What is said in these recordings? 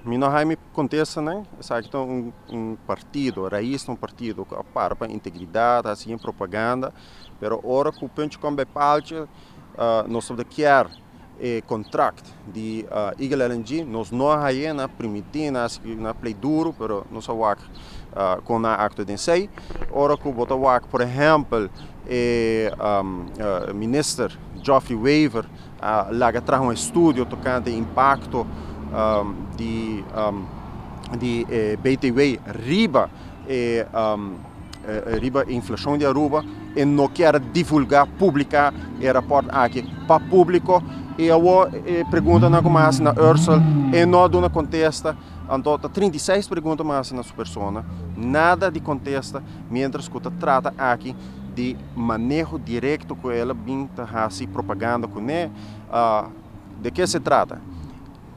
Mi não me contesta, né? Sabe que um partido, raiz de um partido que para integridade, assim, propaganda, pero ora que o ponto como parte, nós sobre quer contract de Eagle LNG, nós não aí na primitina, na play duro, pero nós só com a acto de sei, ora que bota por exemplo, minister Geoffrey Weaver lá traz estúdio tocante impacto de BTW riba riba inflação de Aruba e não quer divulgar, publicar o rapport aqui para público e eu pergunta na mais na Ursula e não dá contesta então 36 perguntas mais na sua persona nada de contesta mientras que trata aqui de manejo direto com ela bem assim propaganda com de que se trata.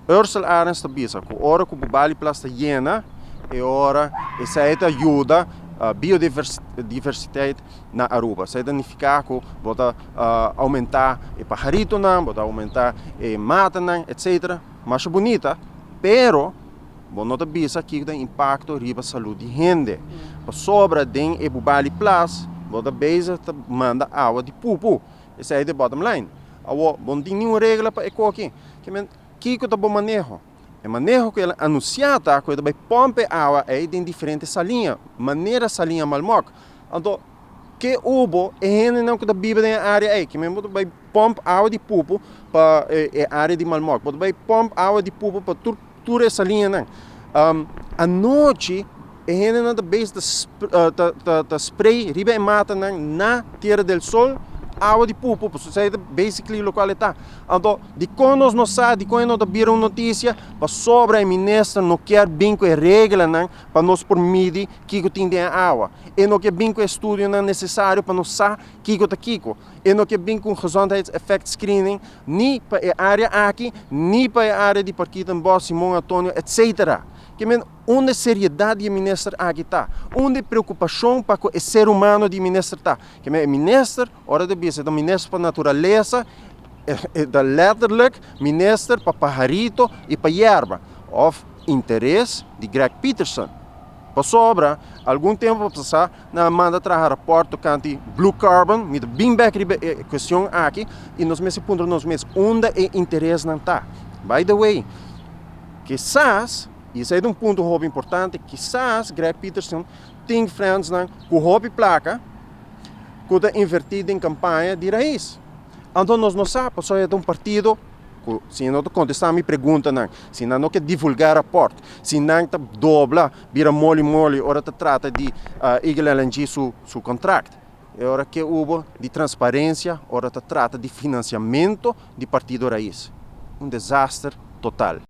Ursula Arens está bisa, que ora que o bali plasta llena, e ora essa ajuda a biodiversidade na Aruba. Isso significa que bota aumentar o pajarito, bota aumentar o mata, etc. Mas é bonita, pero não bisa que tem impacto riba saúde de gente. Para sobra den e bali plas, bota beza manda água de pupu. Essa é a bottom line. Awo, não tem nenhuma regra para eco aqui. Que é o manejo? O manejo que ela anunciada, que vai pompe água aí em diferentes salinhas, maneira salinha malmoc. Então, que ubo é não que da biba na área aí, que mesmo vai pompe água de pupo para a área de malmoc, vai pompe água de pupo para toda essa linha não. A noite é não da base da spray riba e mata na Terra del Sol. Água de pupo, isso é basically o qual está. Então, de quando nós não sabemos, de quando nós viram notícia, para sobre a ministra não quer bem com a regra, para nós permitir que tem de água. E não quer bem com o estudo necessário para nós saber que está Kiko. E não quer bem com o effect screening, nem para a área aqui, nem para a área de Parquita, Bosch, Simão Antônio, etc. Que onde a seriedade de ministro aqui está, onde a preocupação para o ser humano de ministro está. Que o ministro, hora de vista, é o ministro para a natureza, é letterlijk ministro para pajarito e para erva, of interesse de Greg Peterson. Para sobra, algum tempo passar, na manda trazer rapporto canti blue carbon, met bem back a questão aqui, e nós mesmos pontos nós mesmos onde é interesse não está. By the way, quizás isso é um ponto muito importante. Quizás Greg Peterson tem friends com hobby placa que está invertido em campanha de raiz. Então nós não sabemos, só é um partido que, se não contestar a minha pergunta, se não quer divulgar rapporto, se não está dobla, vira mole, ora trata de Eagle LNG seu contrato. É hora que houve de transparência, ora trata de financiamento de partido raiz. Um desastre total.